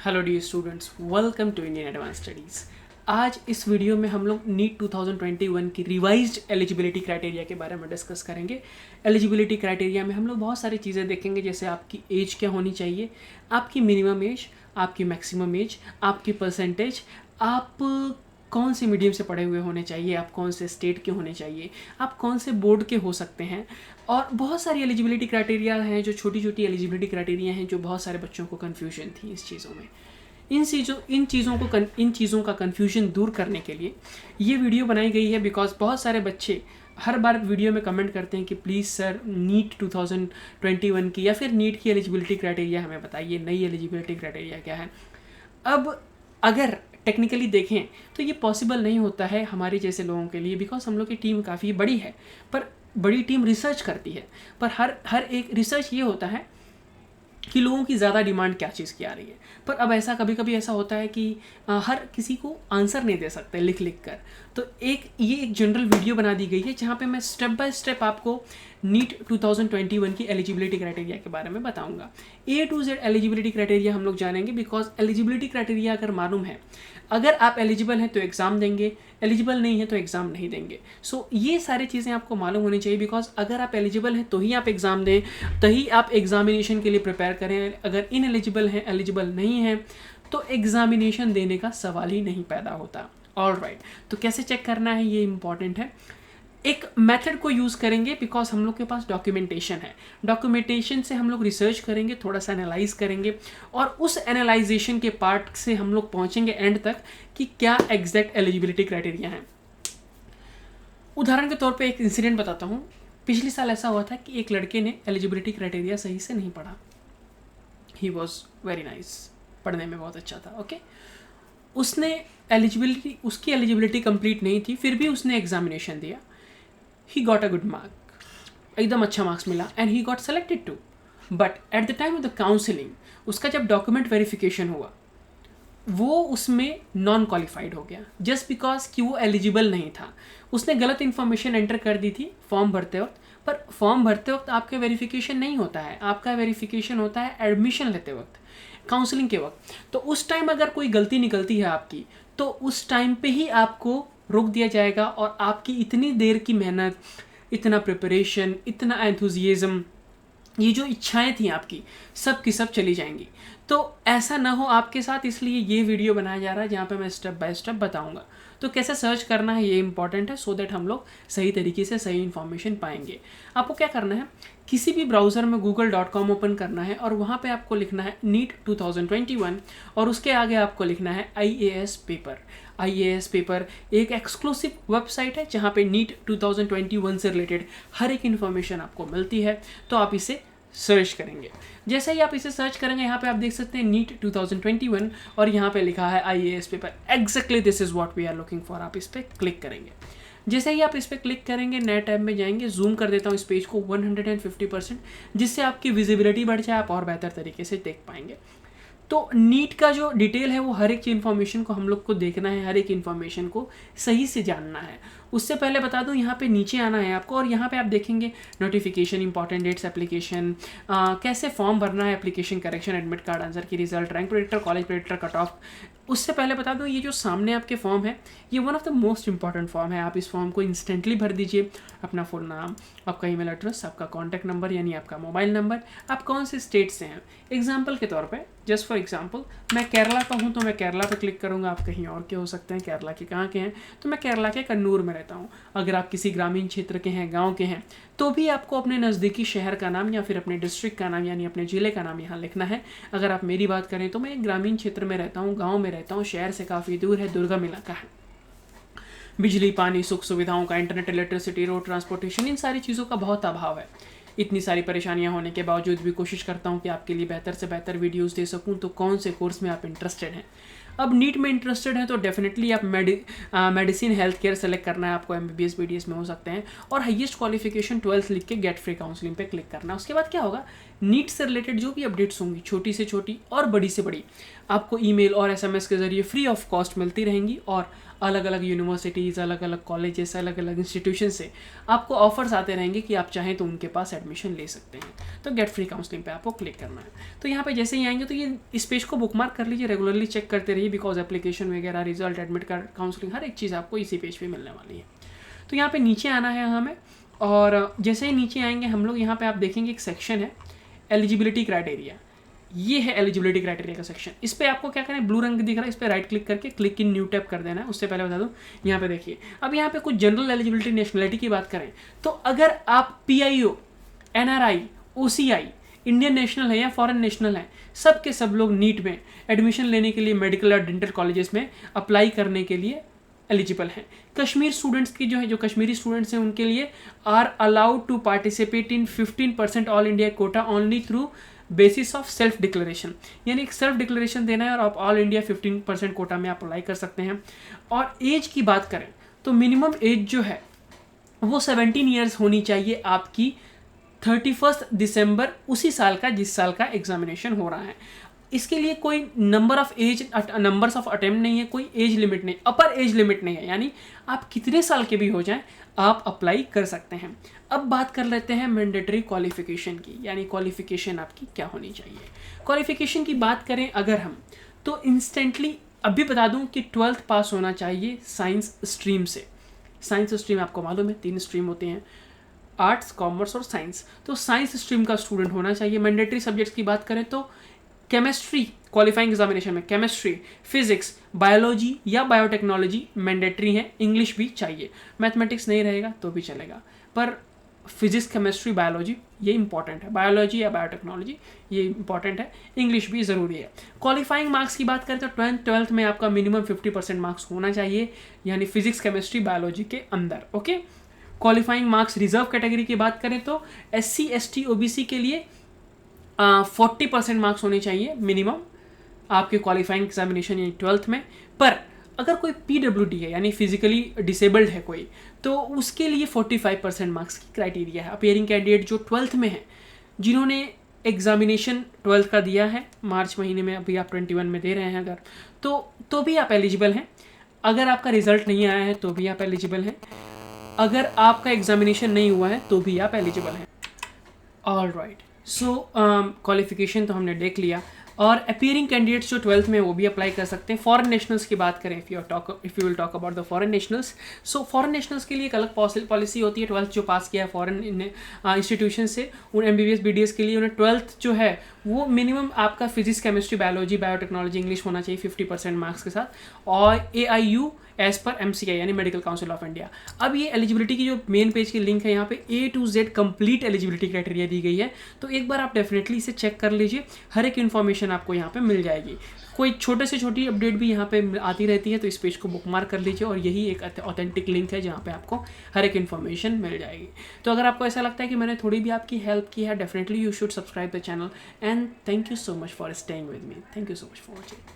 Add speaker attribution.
Speaker 1: Hello dear students, welcome to Indian advance studies. आज इस video में हम लोग नीट 2021 की रिवाइज्ड एलिजिबिलिटी क्राइटेरिया के बारे में डिस्कस करेंगे। एलिजिबिलिटी क्राइटेरिया में हम लोग बहुत सारी चीज़ें देखेंगे, जैसे आपकी एज क्या होनी चाहिए, आपकी मिनिमम एज, आपकी मैक्सिमम एज, आपकी परसेंटेज, आप कौन से मीडियम से पढ़े हुए होने चाहिए, आप कौन से स्टेट के होने चाहिए, आप कौन से बोर्ड के हो सकते हैं, और बहुत सारी एलिजिबिलिटी क्राइटेरिया हैं जो छोटी छोटी एलिजिबिलिटी क्राइटेरिया हैं जो बहुत सारे बच्चों को कन्फ्यूजन थी इस चीज़ों में। इन चीज़ों का कन्फ्यूजन दूर करने के लिए ये वीडियो बनाई गई है, बिकॉज बहुत सारे बच्चे हर बार वीडियो में कमेंट करते हैं कि प्लीज़ सर नीट 2021 की या फिर नीट की एलिजिबिलिटी क्राइटेरिया हमें बताइए, नई एलिजिबिलिटी क्राइटेरिया क्या है। अब अगर टेक्निकली देखें तो ये पॉसिबल नहीं होता है हमारे जैसे लोगों के लिए, बिकॉज हम लोग की टीम काफ़ी बड़ी है, पर बड़ी टीम रिसर्च करती है, पर हर एक रिसर्च ये होता है कि लोगों की ज़्यादा डिमांड क्या चीज़ की आ रही है। पर अब ऐसा कभी कभी ऐसा होता है कि हर किसी को आंसर नहीं दे सकते लिख कर, तो ये एक जनरल वीडियो बना दी गई है जहाँ पे मैं स्टेप बाय स्टेप आपको नीट 2021 की एलिजिबिलिटी क्राइटेरिया के बारे में बताऊंगा। A to Z eligibility criteria हम लोग जानेंगे, बिकॉज एलिजिबिलिटी क्राइटेरिया अगर मालूम है, अगर आप एलिजिबल हैं तो एग्ज़ाम देंगे, एलिजिबल नहीं है तो एग्ज़ाम नहीं देंगे। सो ये सारी चीज़ें आपको मालूम होनी चाहिए, बिकॉज अगर आप एलिजिबल हैं तो ही आप एग्ज़ाम दें, तभी आप एग्जामिनेशन के लिए प्रिपेयर करें। अगर इन एलिजिबल हैं, एलिजिबल नहीं हैं, तो एग्जामिनेशन देने का सवाल ही नहीं पैदा होता। ऑलराइट, तो कैसे चेक करना है ये इंपॉर्टेंट है। एक मेथड को यूज़ करेंगे, बिकॉज हम लोग के पास डॉक्यूमेंटेशन है। डॉक्यूमेंटेशन से हम लोग रिसर्च करेंगे, थोड़ा सा एनालाइज करेंगे, और उस एनालाइजेशन के पार्ट से हम लोग पहुंचेंगे एंड तक कि क्या एग्जैक्ट एलिजिबिलिटी क्राइटेरिया है। उदाहरण के तौर पे एक इंसिडेंट बताता हूँ। पिछले साल ऐसा हुआ था कि एक लड़के ने एलिजिबिलिटी क्राइटेरिया सही से नहीं पढ़ा। ही वॉज वेरी नाइस, पढ़ने में बहुत अच्छा था, ओके। उसकी एलिजिबिलिटी कंप्लीट नहीं थी, फिर भी उसने एग्जामिनेशन दिया। He got a good mark, एकदम अच्छा मार्क्स मिला, and he got selected too. But at the time of the counselling उसका जब डॉक्यूमेंट वेरिफिकेशन हुआ, वो उसमें नॉन क्वालिफाइड हो गया, जस्ट बिकॉज कि वो एलिजिबल नहीं था। उसने गलत इन्फॉर्मेशन एंटर कर दी थी फॉर्म भरते वक्त, पर फॉर्म भरते वक्त आपका वेरिफिकेशन नहीं होता है, आपका वेरिफिकेशन होता है एडमिशन लेते वक्त, काउंसलिंग के वक्त। तो उस टाइम अगर कोई गलती निकलती है आपकी, तो उस टाइम पे ही आपको रोक दिया जाएगा, और आपकी इतनी देर की मेहनत, इतना प्रिपरेशन, इतना एंथुजियाज्म, ये जो इच्छाएं थी आपकी, सब की सब चली जाएंगी। तो ऐसा ना हो आपके साथ, इसलिए ये वीडियो बनाया जा रहा है जहाँ पे मैं स्टेप बाय स्टेप बताऊंगा। तो कैसे सर्च करना है ये इंपॉर्टेंट है, सो दैट हम लोग सही तरीके से सही इन्फॉर्मेशन पाएंगे। आपको क्या करना है, किसी भी ब्राउज़र में google.com ओपन करना है, और वहाँ पे आपको लिखना है नीट 2021, और उसके आगे आपको लिखना है IAS पेपर। IAS पेपर एक एक्सक्लूसिव वेबसाइट है जहाँ पे नीट 2021 से रिलेटेड हर एक इन्फॉर्मेशन आपको मिलती है। तो आप इसे सर्च करेंगे। जैसे ही आप इसे सर्च करेंगे, यहाँ पे आप देख सकते हैं नीट 2021, और यहाँ पे लिखा है IAS paper. Exactly this is what we are looking for. आप इस पर क्लिक करेंगे। जैसे ही आप इस पर क्लिक करेंगे, नए टैब में जाएंगे। जूम कर देता हूँ इस पेज को 150%, जिससे आपकी विजिबिलिटी बढ़ जाए, आप और बेहतर तरीके से देख पाएंगे। तो नीट का जो डिटेल है, वो हर एक इन्फॉर्मेशन को हम लोग को देखना है, हर एक इन्फॉर्मेशन को सही से जानना है। उससे पहले बता दूं, यहाँ पे नीचे आना है आपको, और यहाँ पे आप देखेंगे नोटिफिकेशन, इंपॉर्टेंट डेट्स, एप्लीकेशन, कैसे फॉर्म भरना है, application, correction, admit card, answer key result, rank predictor, college predictor, cut off. उससे पहले बता दूं, ये जो सामने आपके फॉर्म है, ये one of the most important form है। आप इस फॉर्म को इंस्टेंटली भर दीजिए। अपना फुल नाम, आपका ईमेल एड्रेस, आपका कॉन्टैक्ट नंबर यानी आपका मोबाइल नंबर, आप कौन से स्टेट से हैं। एग्जाम्पल के तौर पे, जस्ट फॉर एग्जाम्पल, मैं केरला का हूँ तो मैं केरला पे क्लिक करूँगा। आप कहीं और के हो सकते हैं, केरला के कहाँ के हैं, तो मैं केरला के कन्नूर में रहता हूँ। अगर आप किसी ग्रामीण क्षेत्र के हैं, गाँव के हैं, तो भी आपको अपने नज़दीकी शहर का नाम या फिर अपने डिस्ट्रिक्ट का नाम यानी अपने ज़िले का नाम यहाँ लिखना है। अगर आप मेरी बात करें तो मैं एक ग्रामीण क्षेत्र में रहता हूँ, गाँव में रहता हूँ, शहर से काफ़ी दूर है, दुर्गम इलाका है। बिजली, पानी, सुख सुविधाओं का, इंटरनेट, इलेक्ट्रिसिटी, रोड ट्रांसपोर्टेशन, इन सारी चीज़ों का बहुत अभाव है। इतनी सारी परेशानियां होने के बावजूद भी कोशिश करता हूं कि आपके लिए बेहतर से बेहतर वीडियोस दे सकूं। तो कौन से कोर्स में आप इंटरेस्टेड हैं, अब नीट में इंटरेस्टेड है तो डेफिनेटली आप मेडिसिन हेल्थ केयर सेलेक्ट करना है आपको, MBBS BDS में हो सकते हैं, और हाईएस्ट क्वालिफिकेशन 12th लिख के गेट फ्री काउंसलिंग पे क्लिक करना है। उसके बाद क्या होगा, नीट से रिलेटेड जो भी अपडेट्स होंगी, छोटी से छोटी और बड़ी से बड़ी, आपको ईमेल और SMS के जरिए फ्री ऑफ कॉस्ट मिलती रहेंगी, और अलग अलग यूनिवर्सिटीज़, अलग अलग कॉलेजेस, अलग अलग इंस्टीट्यूशन से आपको ऑफर्स आते रहेंगे कि आप चाहें तो उनके पास एडमिशन ले सकते हैं। तो गेट फ्री काउंसलिंग पे आपको क्लिक करना है। तो यहाँ पे जैसे ही आएंगे तो ये इस पेज को बुकमार्क कर लीजिए, रेगुलरली चेक करते रहिए, बिकॉज एप्लीकेशन वगैरह, रिजल्ट, एडमिट कार्ड, काउंसलिंग, हर एक चीज़ आपको इसी पेज पर मिलने वाली है। तो यहाँ पर नीचे आना है हमें, और जैसे ही नीचे आएंगे हम लोग, यहाँ पर आप देखेंगे एक सेक्शन है एलिजिबिलिटी क्राइटेरिया। ये है एलिजिबिलिटी क्राइटेरिया का सेक्शन। इस पे आपको क्या करना है, ब्लू रंग दिख रहा है, इस पे राइट क्लिक करके क्लिक इन न्यू टैब कर देना है। उससे पहले बता दूं, यहाँ पे देखिए, अब यहाँ पे कुछ जनरल एलिजिबिलिटी, नेशनलिटी की बात करें तो अगर आप PIO, NRI, OCI, Indian national है या फॉरेन नेशनल है, सब के सब लोग नीट में एडमिशन लेने के लिए मेडिकल और डेंटल कॉलेजेस में अप्लाई करने के लिए एलिजिबल हैं। कश्मीर स्टूडेंट्स की जो कश्मीरी स्टूडेंट्स हैं उनके लिए are allowed to participate in 15% all India quota only through basis of self declaration, यानी एक सेल्फ डिक्लेरेशन देना है और आप ऑल इंडिया 15% कोटा में अप्लाई कर सकते हैं। और एज की बात करें तो मिनिमम एज जो है वो 17 ईयर्स होनी चाहिए आपकी 31 दिसंबर उसी साल का जिस साल का एग्जामिनेशन हो रहा है। इसके लिए कोई नंबर्स ऑफ अटेम्प्ट नहीं है, कोई एज लिमिट नहीं, अपर एज लिमिट नहीं है, यानी आप कितने साल के भी हो जाएं आप अप्लाई कर सकते हैं। अब बात कर लेते हैं मैंडेटरी क्वालिफिकेशन की, यानी क्वालिफिकेशन आपकी क्या होनी चाहिए। क्वालिफिकेशन की बात करें अगर हम, तो इंस्टेंटली अभी बता दूं कि 12th पास होना चाहिए साइंस स्ट्रीम से। साइंस स्ट्रीम आपको मालूम है 3 स्ट्रीम होते हैं, आर्ट्स, कॉमर्स और साइंस। तो साइंस स्ट्रीम का स्टूडेंट होना चाहिए। मैंडेटरी सब्जेक्ट्स की बात करें तो केमिस्ट्री, क्वालिफाइंग एग्जामिनेशन में केमिस्ट्री, फिजिक्स, बायोलॉजी या बायोटेक्नोलॉजी मैंडेटरी है। इंग्लिश भी चाहिए, मैथमेटिक्स नहीं रहेगा तो भी चलेगा, पर फिजिक्स, केमिस्ट्री, बायोलॉजी ये इंपॉर्टेंट है। बायोलॉजी या बायोटेक्नोलॉजी ये इंपॉर्टेंट है, इंग्लिश भी ज़रूरी है। क्वालिफाइंग मार्क्स की बात करें तो 12th में आपका मिनिमम 50% मार्क्स होना चाहिए, यानी फिजिक्स, केमिस्ट्री, बायोलॉजी के अंदर। Okay, qualifying marks reserve category की बात करें तो SC, ST, OBC के लिए 40% मार्क्स होने चाहिए मिनिमम आपके क्वालिफाइंग एग्जामिनेशन यानी 12th में। पर अगर कोई PWD है यानी फिजिकली डिसेबल्ड है कोई, तो उसके लिए 45% मार्क्स की क्राइटेरिया है। अपियरिंग कैंडिडेट जो 12th में है, जिन्होंने एग्जामिनेशन 12th का दिया है मार्च महीने में, अभी आप 21 में दे रहे हैं अगर, तो भी आप एलिजिबल हैं। अगर आपका रिजल्ट नहीं आया है तो भी आप एलिजिबल हैं। अगर आपका एग्जामिनेशन नहीं हुआ है तो भी आप एलिजिबल हैं। ऑल राइट, सो क्वालिफिकेशन तो हमने देख लिया, और अपीयरिंग कैंडिडेट्स जो 12th में वो भी अप्लाई कर सकते हैं। फॉरेन नेशनल्स की बात करें, if you will talk about the foreign nationals, so foreign nationals के लिए एक अलग पॉलिसी होती है। 12th जो पास किया है फॉरेन इंस्टीट्यूशन से, उन MBBS BDS के लिए उन्हें 12th जो है वो मिनिमम आपका physics, chemistry, biology, biotechnology, English होना चाहिए 50% मार्क्स के साथ, और AIU एज पर MCI यानी मेडिकल काउंसिल ऑफ इंडिया। अब ये एलिजिबिलिटी की जो मेन पेज की लिंक है, यहाँ पे A to Z complete eligibility criteria दी गई है, तो एक बार आप डेफिनेटली इसे चेक कर लीजिए, हर एक इन्फॉर्मेशन आपको यहाँ पे मिल जाएगी। कोई छोटे से छोटी अपडेट भी यहाँ पे आती रहती है, तो इस पेज को बुकमार्क कर लीजिए, और यही एक ऑथेंटिक लिंक है जहाँ पे आपको हर एक इन्फॉर्मेशन मिल जाएगी। तो अगर आपको ऐसा लगता है कि मैंने थोड़ी भी आपकी हेल्प की है, definitely you should subscribe the channel, and thank you so much for staying with me. Thank you so much for watching.